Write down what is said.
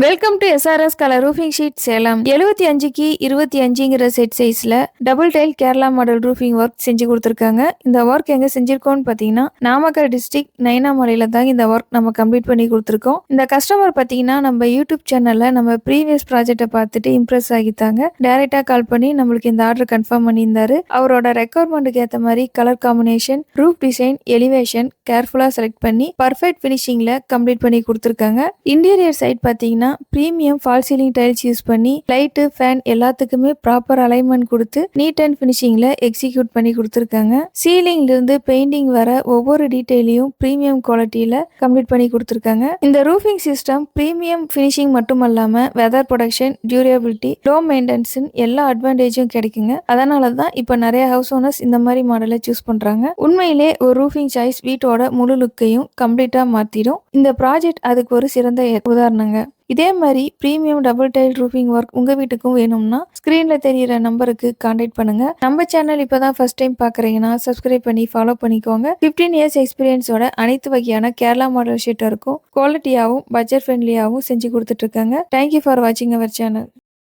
Welcome to SRS colour roofing sheet Salem 75க்கு 25ங்கிற set சைஸ்ல double tile Kerala model roofing work செஞ்சு கொடுத்துருக்காங்க. இந்த ஒர்க் எங்க செஞ்சிருக்கோம்னு பார்த்தீங்கன்னா நாமக்கல் டிஸ்ட்ரிக்ட் நைனாமலையில தான் இந்த ஒர்க் நம்ம கம்ப்ளீட் பண்ணி கொடுத்துருக்கோம். இந்த கஸ்டமர் பார்த்தீங்கன்னா நம்ம யூடியூப் சேனல்ல நம்ம ப்ரீவியஸ் ப்ராஜெக்டை பார்த்துட்டு இம்ப்ரெஸ் ஆகிட்டாங்க. டைரக்டா கால் பண்ணி நம்மளுக்கு இந்த ஆர்டர் கன்ஃபார்ம் பண்ணியிருந்தாரு. அவரோட ரெக்குவயர்மெண்ட்டுக்கு ஏற்ற மாதிரி colour combination, roof design, elevation கேர்ஃபுல்லா செலக்ட் பண்ணி பர்ஃபெக்ட் ஃபினிஷிங்ல கம்ப்ளீட் பண்ணி கொடுத்துருக்காங்க. இன்டீரியர் சைட் பார்த்தீங்கன்னா premium fall ceiling tiles use பண்ணி லைட்டு, ஃபேன் எல்லாத்துக்குமே ப்ராப்பர் அலைன்மெண்ட் கொடுத்து நீட் அண்ட் ஃபினிஷிங்ல எக்ஸிக்யூட் பண்ணி கொடுத்துருக்காங்க. சீலிங்ல இருந்து பெயிண்டிங் வர ஒவ்வொரு டீடைலையும் பிரீமியம் குவாலிட்டியில கம்ப்ளீட் பண்ணி கொடுத்துருக்காங்க. இந்த ரூஃபிங் சிஸ்டம் பிரீமியம் ஃபினிஷிங் மட்டும் இல்லாம weather protection, durability, low maintenance எல்லா அட்வான்டேஜும் கிடைக்குங்க. அதனால தான் இப்போ நிறைய ஹவுஸ் ஓனர்ஸ் இந்த மாதிரி மாடலை சூஸ் பண்றாங்க. உண்மையிலே ஒரு ரூஃபிங் சாய்ஸ் வீட்டோட முழு லுக்கையும் கம்ப்ளீட்டா மாத்திடும். இந்த ப்ராஜெக்ட் அதுக்கு ஒரு சிறந்த உதாரணங்க. இதே மாதிரி premium double tile roofing work உங்க வீட்டுக்கும் வேணும்னா ஸ்கிரீன்ல தெரியிற நம்பருக்கு கான்டாக்ட் பண்ணுங்க. நம்ம சேனல் இப்பதான் ஃபர்ஸ்ட் டைம் பாக்குறீங்கன்னா சப்ஸ்கிரைப் பண்ணி ஃபாலோ பண்ணிக்கோங்க. 15 இயர்ஸ் எக்ஸ்பீரியன்ஸோட அனைத்து வகையான கேரளா மாடல் ஷீட் இருக்கும் குவாலிட்டியாவும் பட்ஜெட் ஃப்ரெண்ட்லியாவும் செஞ்சு கொடுத்துட்டு இருக்காங்க. தேங்க்யூ ஃபார் வாட்சிங் அவர் சேனல்.